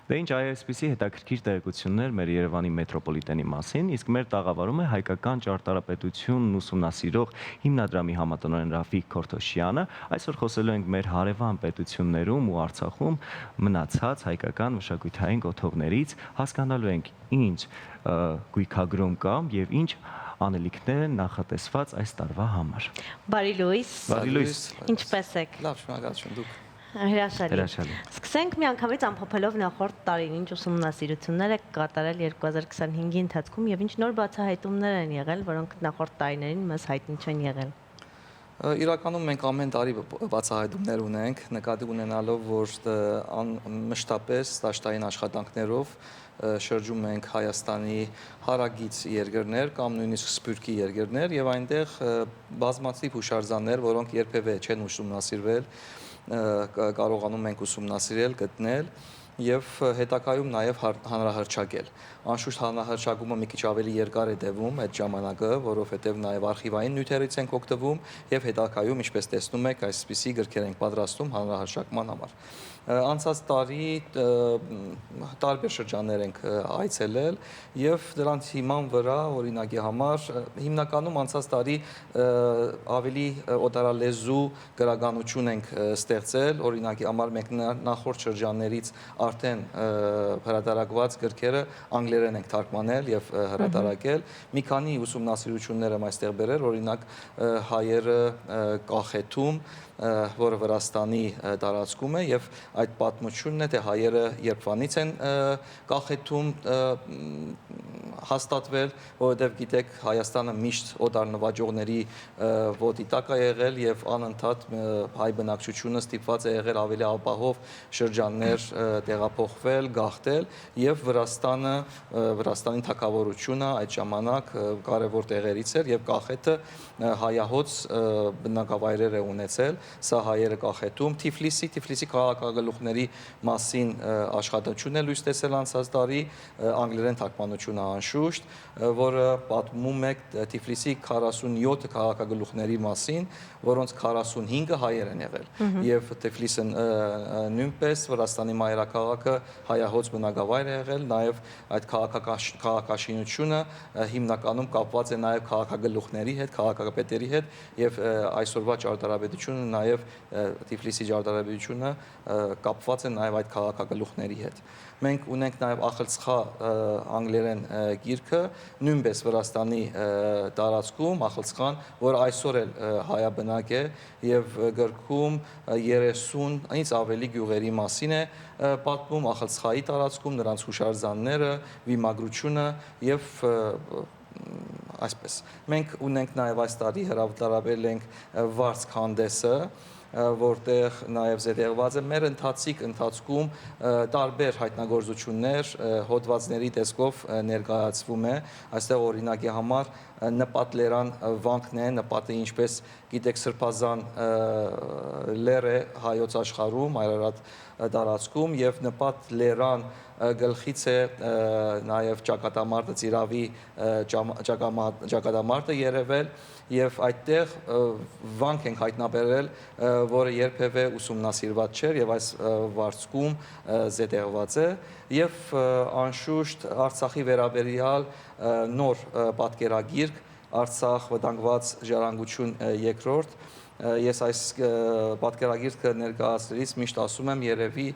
Դե ինչ այսպիսի հետաքրքիր տեղեկություններ մեր Երևանի մետրոպոլիտենի մասին, իսկ մեր տաղավարում է հայկական ճարտարապետությունն ուսումնասիրող հիմնադրամի համատնօրեն Ռաֆիկ Քորթոշյանը։ Այսօր խոսելու ենք մեր հարևան պետություններում ու Արցախում մնացած հայկական մշակութային կոթողներից, հասկանալու ենք ինչ գույքագրում կա եւ ինչ անելիքներ են նախատեսված այս տարվա համար։ Բարի լույս։ Բարի լույս։ Ինչպե՞ս եք։ Լավ, շնորհակալություն դուք։ Հրաշալի։ Սկսենք միանգամից ամփոփելով նախորդ տարին ինչ ուսումնասիրություններ եք կատարել 2025-ի ընթացքում եւ ինչ նոր բացահայտումներ են եղել, որոնք նախորդ տարիներին մեզ հայտնի չեն եղել։ Իրականում մենք ամեն տարի բացահայտումներ ունենք, նկատի ունենալով, որ մշտապես դաշտային աշխատանքներով շրջում ենք Հայաստանի հարագից երկրներ կամ նույնիսկ Սփյուռքի երկրներ եւ այնտեղ բազմաթիվ հուշարձաններ, որոնք երբևէ չեն ուսումնասիրվել, կարողանում ենք ուսումնասիրել, գտնել եւ հետագայում նաեւ հանրահրճակել։ Անշուշտ հանրահրճակումը մի քիչ ավելի երկար է տևում այդ ժամանակը, որովհետեւ նաեւ արխիվային նյութերից ենք օգտվում եւ հետագայում, ինչպես տեսնում եք, այսպիսի գրքեր ենք պատրաստում հանրահրճակման համար։ Անցած տարի տարբեր շրջաններ ենք այցելել եւ դրանց հիման վրա օրինակի համար հիմնականում անցած տարի ավելի օտարալեզու գրականություն ենք ստեղծել, օրինակի համար մենք նախորդ շրջաններից արդեն հրատարակված գրքերը անգլերեն ենք թարգմանել եւ հրատարակել։ Մի քանի ուսումնասիրություններ եմ այստեղ բերել, օրինակ հայերը Կախեթում, որը Վրաստանի տարածքում է եւ այդ պատմությունն է, թե հայերը երբվանից են Կախեթում հաստատվել, որովհետև գիտեք Հայաստանը միշտ օտար նվաճողների ոտի տակ է եղել եւ անընդհատ հայ բնակչությունը ստիպված է եղել ավելի ապահով շրջաններ տեղափոխվել, գաղթել եւ Վրաստանի թագավորությունը այդ ժամանակ կարևոր տեղերից էր եւ Կախեթը հայահոց բնակավայրեր է ունեցել, սա հայերը Կախեթում, Թիֆլիսի քաղաքագլուխների մասին աշխատություն է լույս տեսել անցած տարի, անգլերեն թարգմանությունը անշուշտ, որը պատմում է Թիֆլիսի 47 քաղաքագլուխների մասին, որոնց 45-ը հայեր են եղել եւ Թիֆլիսը նույնպես Վրաստանի մայրաքաղաքը հայահոց բնակավայր է եղել, նաեւ այդ քաղաքաշինությունը հիմնականում կապված է նաեւ քաղաքագլուխների հետ, քաղաքապետերի հետ եւ այսօրվա ճարտարապետությունը նաեւ Թիֆլիսի ճարտարապետությունը կապված է նաեւ այդ քաղաքագլուխների հետ։ Մենք ունենք նաեւ Ախալցխա անգլերեն գիրքը, նույնպես Վրաստանի տարածքում Ախալցխան, որ այսօր էլ հայաբնակ է եւ գրքում 30-ից ավելի գյուղերի մասին է պատմում Ախալցխայի տարածքում, նրանց հուշարձանները, վիմագրությունը եւ այսպես։ Մենք ունենք նաեւ այս տարի հրատարակել ենք Վարդսկ հանդեսը, որտեղ նաև զետեղված է մեր ընթացքում տարբեր հայտնագործություններ հոդվածների տեսքով ներկայացվում է, այստեղ օրինակի համար նպատլերան վանքն է, նպատը ինչպես գիտեք սրբազան լեր է հայոց աշխարհում, Այրարատ տարածքում եւ նպատ լերան գլխից է նաև ճակատամարտը ծիրավի ճակատամարտը երևել եւ այդտեղ վանք ենք հայտնաբերել, որը երբևէ ուսումնասիրված չէր եւ այս վարձքում զետեղված է եւ անշուշտ Արցախի վերաբերյալ նոր պատկերագիրք Արցախ վտանգված ժառանգություն երկրորդ ես այս պատկերագիրքը ներկայացրելիս միշտ ասում եմ երևի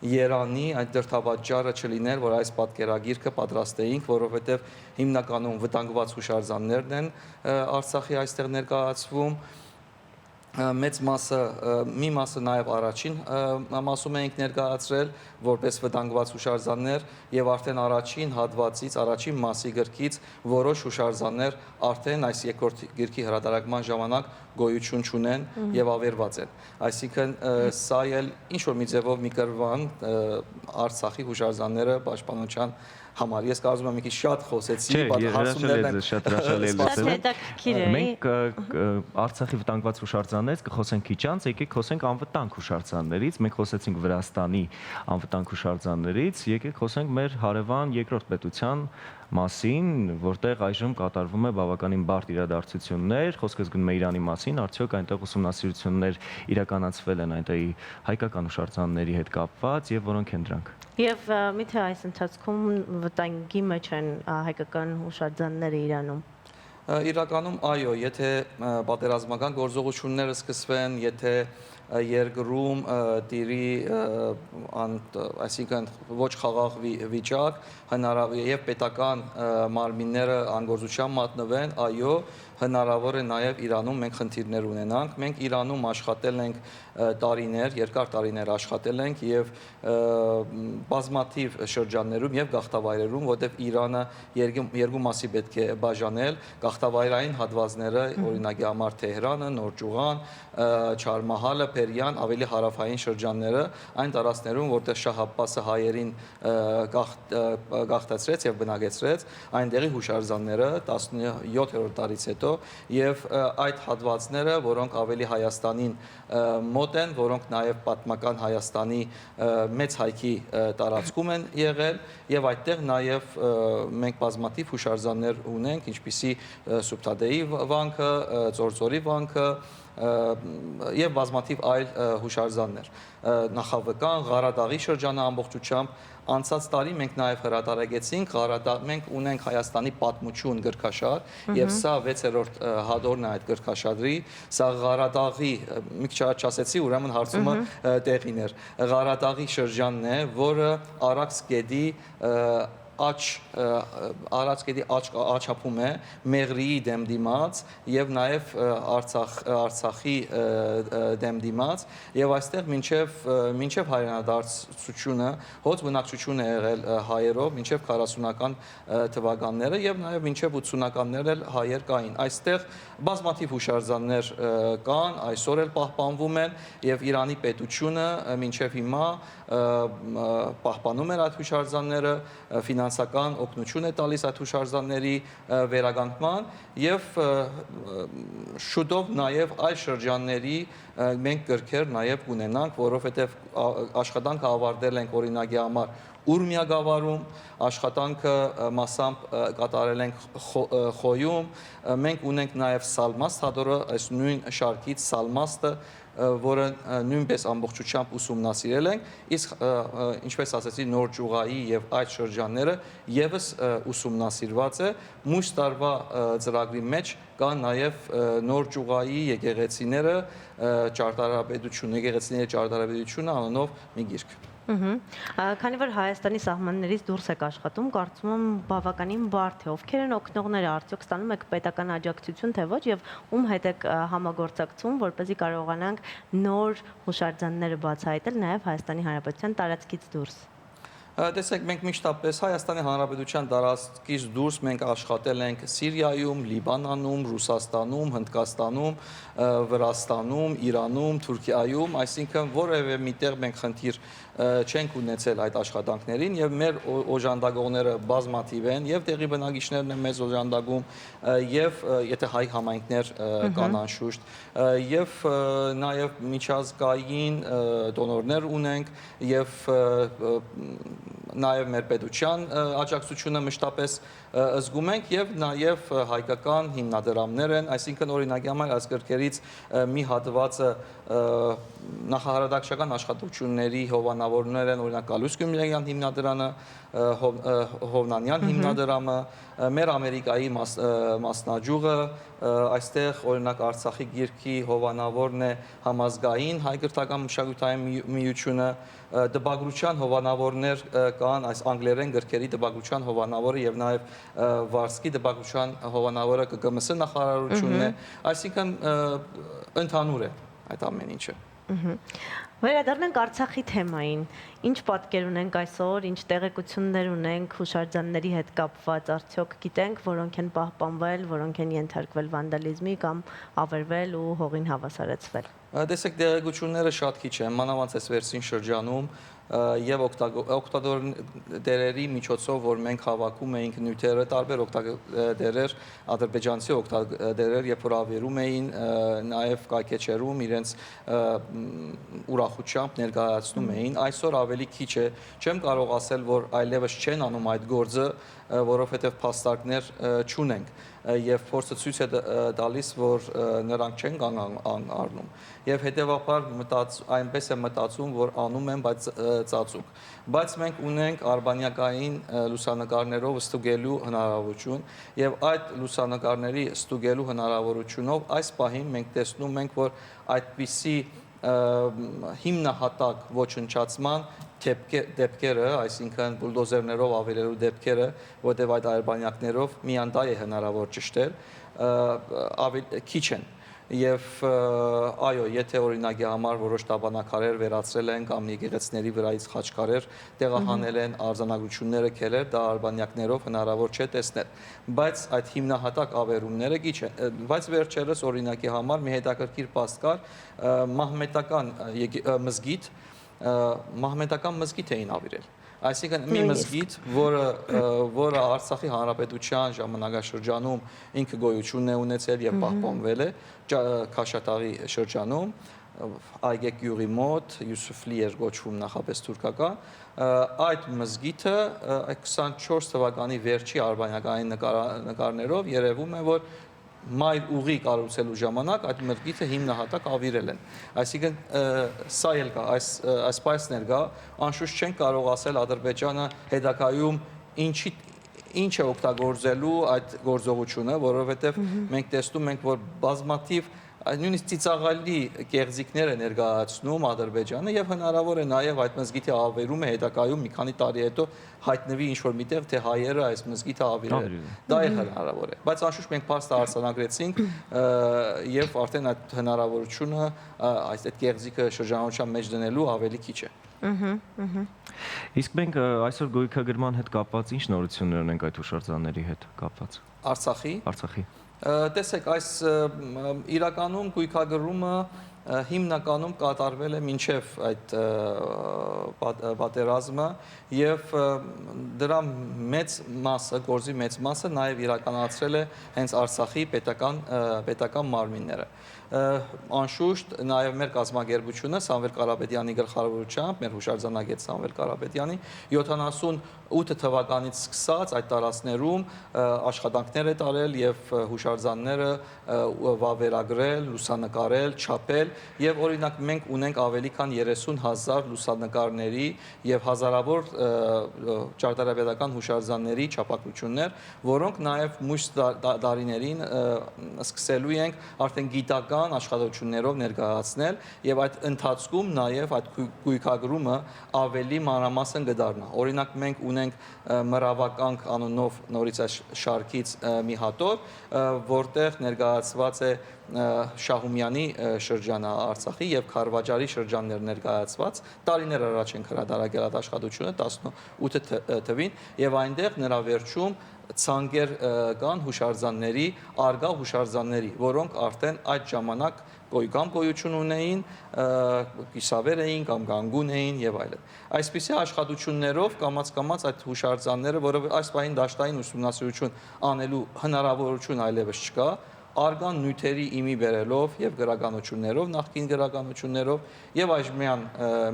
Երանի այդ դրդապատճառը չլիներ, որ այս պատկերագիրքը պատրաստեինք, որովհետև հիմնականում վտանգված հուշարձաններն են Արցախի այստեղ ներկայացվում, մեծ մասը, մի մասը նաև առաջին մասում էինք ներկայացրել, որպես վտանգված հուշարձաններ եւ արդեն առաջին հատվածից, առաջին մասի գրքից որոշ հուշարձաններ արդեն այս երկրորդ գրքի հրատարակման ժամանակ գոյություն չունեն եւ ավերված են։ Այսինքն սա էլ ինչ որ մի ձևով մի կրվան Արցախի հուշարձանները պաշտպանության համար։ Ես կարծում եմ մի քիչ շատ խոսեցի, հարցումներն են շատ հրաշալի հետաքրքիր է։ Մենք Արցախի վտանգված հուշարձաններից կխոսենք քիչ անց, եկեք խոսենք անվտանգ հուշարձաններից։ Մենք խոսեցինք Վրաստանի անվտանգ հուշարձաններից, եկեք խոսենք մեր հարևան երկրորդ պետության մասին, որտեղ այժմ կատարվում է բավականին բարդ իրադարձություններ, խոսքս գնում է Իրանի մասին, մասին, արդյոք այնտեղ ուսումնասիրություններ իրականացվել են այնտեղի հայկական հուշարձանների հետ կապված եւ որոնք են դրանք։ Եվ միթե այս ընթացքում վտանգի մեջ են հայկական հուշարձանները Իրանում։ Իրականում այո, եթե պատերազմական գործողությունները սկսվեն, եթե երկրում դիրի այսինքն ոչ խաղաղ վիճակ, հնարավոր եւ պետական մարմինները անգործության մատնվեն, այո, հնարավոր է նաև Իրանում մենք խնդիրներ ունենանք։ Մենք Իրանում աշխատել ենք տարիներ, երկար տարիներ աշխատել ենք եւ բազմաթիվ շրջաններում եւ գաղթավայրերում, որտեղ Իրանը երկու մասի պետք է բաժանել, գաղթավայրային հատվածները, օրինակի համար Թեհրանը, Նոր Ճուղան, Չարմահալը, Փերյան, ավելի հարավային շրջանները, այն տարածքներում, որտեղ Շահ Աբբասը հայերին գաղթացրեց եւ բնակեցրեց, այնտեղի հուշարձանները 17-րդ դարից հետո եւ այդ հատվածները, որոնք ավելի Հայաստանին մոտ են, որոնք նաեւ պատմական Հայաստանի մեծ հայքի տարածքում են եղել եւ այդտեղ նաեւ մենք բազմաթիվ հուշարձաններ ունենք, ինչպիսի Սուբթադեի վանքը, Ծործորի վանքը եւ բազմաթիվ այլ հուշարձաններ։ Նախավկան, Ղարադաղի շրջանը ամբողջությամբ անցած տարի մենք նաև հրատարակեցինք մենք ունենք Հայաստանի պատմություն գրքաշար եւ սա 6-րդ հադորն է այդ գրքաշարի, սա Ղարադաղի մի քիչ առաջ ասեցի, ուրեմն հարցումը տեղին էր։ Ղարադաղի շրջանն է, որը աչափում է Մեղրիի դեմ դիմաց եւ նաեւ Արցախի դեմ դիմաց եւ այստեղ մինչեւ հայրենադարձությունը հոց բնակչություն է եղել հայերով մինչեւ 40-ական թվականները եւ նաեւ մինչեւ 80-ականներ էլ հայեր կային։ Այստեղ բազմաթիվ հուշարձաններ կան, այսօր էլ պահպանվում են եւ Իրանի պետությունը մինչեւ հիմա պահպանում է այդ հուշարձանները, ֆինանսական օգնություն է տալիս այդ հուշարձանների վերականգնման եւ շուտով նաեւ այլ շրջանների մենք գրքեր նաեւ ունենանք, որովհետեւ աշխատանքը ավարտել ենք օրինակի համար Ուրմիա գավառում, աշխատանքը մասամբ կատարել ենք Խոյում, մենք ունենք նաև Սալմաստ հադորը, այս նույն շարքից Սալմաստը, որը նույնպես ամբողջությամբ ուսումնասիրել ենք, իսկ ինչպես ասեցի Նոր Ճուղայի եւ այդ շրջանները եւս ուսումնասիրված է, մյուս տարվա ծրագրի մեջ կա նաեւ Նոր Ճուղայի եկեղեցիները եկեղեցիների ճարտարապետությունը անունով մի գիրք։ Քանի որ Հայաստանի սահմաններից դուրս եք աշխատում, կարծում եմ բավականին բարդ է։ Ովքեր են օգնողները, արդյոք ստանում եք պետական աջակցություն, թե ոչ, եւ ում հետ եք համագործակցում, որպեսզի կարողանանք նոր հուշարձանները բացահայտել նաեւ Հայաստանի Հանրապետության տարածքից դուրս։ Տեսեք, մենք միշտապես Հայաստանի Հանրապետության տարածքից դուրս մենք աշխատել ենք Սիրիայում, Լիբանանում, Ռուսաստանում, Հնդկաստանում, Վրաստանում, Իրանում, Թուրքիայում, այսինքն որևէ միտեղ մենք խնդիր չենք ունեցել այդ աշխատանքներին եւ մեր օժանդակողները բազմաթիվ են եւ տեղի բնակիչներն են մեզ օժանդակում եւ եթե հայ համայնքներ կան անշուշտ եւ նաեւ միջազգային դոնորներ ունենք եւ նաև մեր պետության աջակցությունը մշտապես զգում ենք եւ նաև հայկական հիմնադրամներ են, այսինքն օրինակի համար այս գրքերից մի հատվածը նախահարադակչական աշխատությունների հովանավորներ են, օրինակ Գալուս Գյումրիյան հիմնադրամը, Հովնանյան հիմնադրամը, մեր Ամերիկայի մասնաճյուղը, այստեղ օրինակ Արցախի գիրքի հովանավորն է համազգային հայ գրթական մշակութային միությունը, դպագրության հովանավորներ կան, այս անգլերեն գրքերի դպագրության հովանավորը եւ նաեւ վարսկի դպագրության հովանավորը ԿԿՄՍ նախարարությունն է, այսինքն ընդհանուր է այդ ամեն ինչը։ Վերադառնանք Արցախի թեմային։ Ինչ պատկեր ունենք այսօր, ինչ տեղեկություններ ունենք հուշարձանների հետ կապված, արդյոք գիտենք, որոնք են պահպանվել, որոնք են ենթարկվել վանդալիզմի կամ ավերվել ու հողին հավասարեցվել։ Տեսեք, տեղեկությունները շատ քիչ են, մանավանդ այս վերջին շրջանում եւ օգտատերերի միջոցով, որ մենք հավաքում էինք նյութերը, տարբեր օգտատերեր, ադրբեջանցի օգտատերեր, երբ որ ավերում էին, նաեւ կայքեչերում իրենց ուրախությամբ ներկայացնում էին, այսօր ավելի քիչ է, չեմ կարող ասել, որ այլևս չեն անում այդ գործը, որովհետեւ փաստարկներ չունենք եւ փորձը ցույց է տալիս, որ նրանք չեն առնում եւ հետեւաբար այնպես է մտածում, որ անում են, բայց ծածուկ, բայց մենք ունենք արբանյակային լուսանկարներով ստուգելու հնարավորություն եւ այդ լուսանկարների ստուգելու հնարավորությունով այս պահին մենք տեսնում ենք, որ այդպիսի հիմնահատակ ոչնչացման դեպքերը, այսինքն բուլդոզերներով ավերելու դեպքերը, որտեղ այդ արբանյակներով միայն դա է հնարավոր ճշտել, ավելի քիչ են։ Եվ այո, եթե օրինակի համար որոշ տաբանաքարեր վերացրել են կամ եկեղեցիների վրայից խաչքարեր տեղահանել են, արձանագրությունները քելեր, դա արբանյակներով հնարավոր չէ տեսնել։ Բայց այդ հիմնահատակ ավերումները քիչ են։ Բայց վերջերս օրինակի համար մի հետաքրքիր փաստ կար, մահմեդական մզգիթ էին ավիրել։ Այսինքն մի մզգիթ, որը Արցախի հանրապետության ժամանակաշրջանում ինքը գոյություն է ունեցել եւ պահպանվել է Քաշաթաղի շրջանում, Այգեկ գյուղի մոտ, Յուսուֆլի էր գոչվում նախապես թուրքական, այդ մզգիթը 24 թվականի վերջի արբանյակային նկարներով երևում է, որ մայր ուղի կառուցելու ժամանակ այդ մզգիթը հիմնահատակ ավիրել են։ Այսինքն սա էլ կա, այս պայսներ կա, անշուշտ չենք կարող ասել Ադրբեջանը հետագայում ինչ է օգտագործելու այդ գործողությունը, որովհետև մենք տեսնում ենք, որ բազմաթիվ նույնիսկ ծիծաղալի կեղծիքներ է ներկայացնում Ադրբեջանը եւ հնարավոր է նաեւ այդ մզգիթի ավերումը հետագայում մի քանի տարի հետո հայտնվի ինչ-որ միտեղ, թե հայերը այս մզգիթը ավերել են։ Դա է հնարավոր է։ Բայց անշուշտ մենք փաստը արձանագրեցինք եւ արդեն այդ հնարավորությունը այդ կեղծիքը շրջանառության մեջ դնելու ավելի քիչ է։ Իսկ մենք այսօր գույքագրման հետ կապված ինչ նորություններ ունենք այդ հուշարձանների հետ կապված։ Արցախի։ Տեսեք, այս իրականում գույքագրումը հիմնականում կատարվել է մինչև այդ պատերազմը եւ դրա մեծ մասը, գործի մեծ մասը նաեւ իրականացրել է հենց Արցախի պետական մարմինները։ Անշուշտ նաև մեր կազմակերպությունը Սամվել Կարապետյանի գլխավորությամբ, մեր հուշարձանագետ Սամվել Կարապետյանի 78 թվականից սկսած այդ տարածքներում աշխատանքներ է տարել եւ հուշարձանները վավերագրել, լուսանկարել, չափել եւ օրինակ մենք ունենք ավելի քան 30,000 լուսանկարների եւ հազարավոր ճարտարապետական հուշարձանների չափակություններ, որոնք նաև մյուս տարիներին սկսելու ենք արդեն գիտական աշխատություններով ներկայացնել եւ այդ ընթացքում նաեւ այդ գույքագրումը ավելի մանրամասն կդառնա։ Օրինակ մենք ունենք մռավականք անունով նորից այս շարքից մի հատոր, որտեղ ներկայացված է Շահումյանի շրջանը Արցախի եւ Խարվաճարի շրջաններ ներկայացված տարիներ առաջ են հրատարակել այդ աշխատությունը 18 թվին եւ այնտեղ նրա վերջում ցանկեր կան հուշարձանների, արգա հուշարձանների, որոնք արդեն այդ ժամանակ կամ գոյություն ունեին, կիսավեր էին կամ գանգուն էին եւ այլն։ Այսպիսի աշխատություններով կամաց-կամաց այդ հուշարձանները, որովհետեւ այս պահին դաշտային ուսումնասիրություն անելու հնարավորություն այլևս չկա, արգան նյութերի իմի բերելով եւ գրականություններով, նախկին գրականություններով եւ այժմյան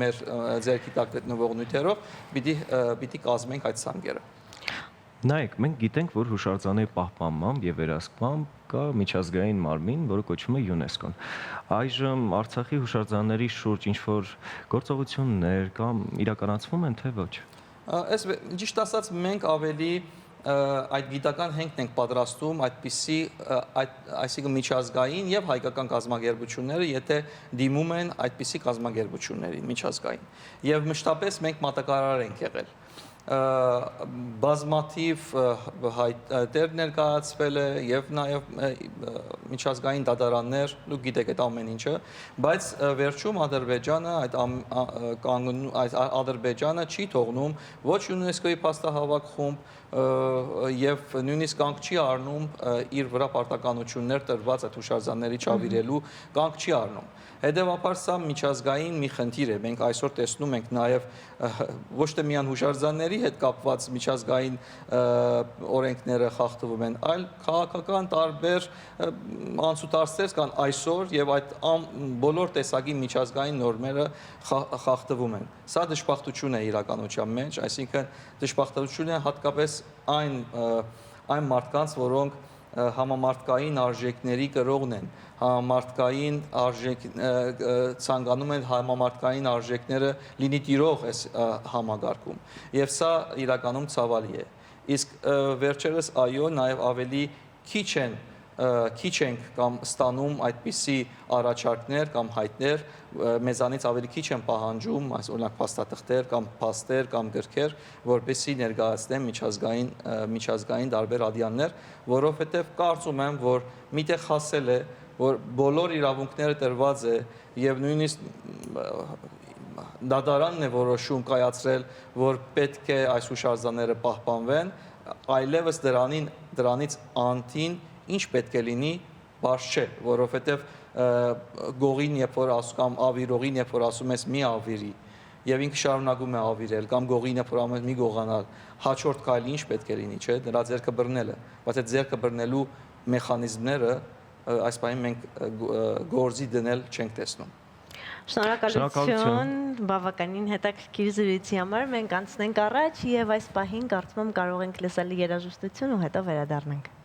մեր ձեռքի տակ գտնվող նյութերով պիտի կազմենք այդ ցանկերը։ Նայեք, մենք գիտենք, որ հուշարձանների պահպանմամբ եւ վերահսկմամբ կա միջազգային մարմին, որը կոչվում է ՅՈՒՆԵՍԿՕ-ն։ Այժմ Արցախի հուշարձանների շուրջ ինչ-որ գործողություններ կամ իրականացվում են, թե ոչ։ Այս ճիշտ ասած մենք ավելի այդ գիտական հենքն ենք պատրաստում այդպիսի այսինքն միջազգային եւ հայկական կազմակերպությունները, եթե դիմում են այդպիսի կազմակերպությունների միջազգային։ Եվ մշտապես մենք մատակարար ենք եղել։ բազմաթիվ հայտեր ներկայացվել է եւ նաեւ միջազգային դատարաններ, դուք գիտեք այդ ամեն ինչը, բայց վերջում Ադրբեջանը այդ Ադրբեջանը չի թողնում ոչ ՅՈՒՆԵՍԿՕ-ի փաստահավաք խումբ եւ նույնիսկ կանգ չի առնում իր վրա պարտականություններ տրված այդ հուշարձանների չավիրելու կանգ չի առնում։ Հետևաբար սա միջազգային մի խնդիր է։ Մենք այսօր տեսնում ենք նաև ոչ թե միայն հուշարձանների հետ կապված միջազգային օրենքները խախտվում են, այլ քաղաքական տարբեր անցուդարձեր կան այսօր եւ այդ բոլոր տեսակի միջազգային նորմերը խախտվում են։ Սա դժբախտություն է իրականության մեջ, այսինքն դժբախտություն է հատկապես այն մարդկանց, որոնք համամարտկային արժեքների կրողն են, ցանկանում են համամարտկային արժեքները լինի տիրող այս համագարկում։ Եվ սա իրականում ցավալի է։ Իսկ վերջերս այո, նաև ավելի քիչ ենք կամ ստանում այդպիսի առաջարկներ կամ հայտներ, մեզանից ավելի քիչ են պահանջում, օրինակ փաստաթղթեր կամ փաստեր կամ գրքեր, որպեսզի ներկայացնեն միջազգային տարբեր ադյաններ, որովհետև կարծում եմ, որ միտեղ հասել է, որ բոլոր իրավունքները տրված է եւ նույնիսկ դատարանն է որոշում կայացրել, որ պետք է այս հուշարձանները պահպանվեն, այլևս դրանից անտին ինչ պետք է լինի, բարձ չէ, որովհետև գողին, երբ որ ասում կամ ավիրողին, երբ որ ասում ես մի ավիրի, եւ ինքը շարունակում է ավիրել, կամ գողին, երբ որ ասում ես մի գողանալ, հաջորդ քայլը ինչ պետք է լինի, չէ, նրա ձեռքը բռնելը, բայց այդ ձեռքը բռնելու մեխանիզմները այս պահին մենք գործի դնել չենք տեսնում։ Շնորհակալություն բավականին հետաքրքիր զրույցի համար։ Մենք անցնենք առաջ եւ այս պահին կարծում եմ կարող ենք լսել երաժշտություն ու հետո վերադառնանք։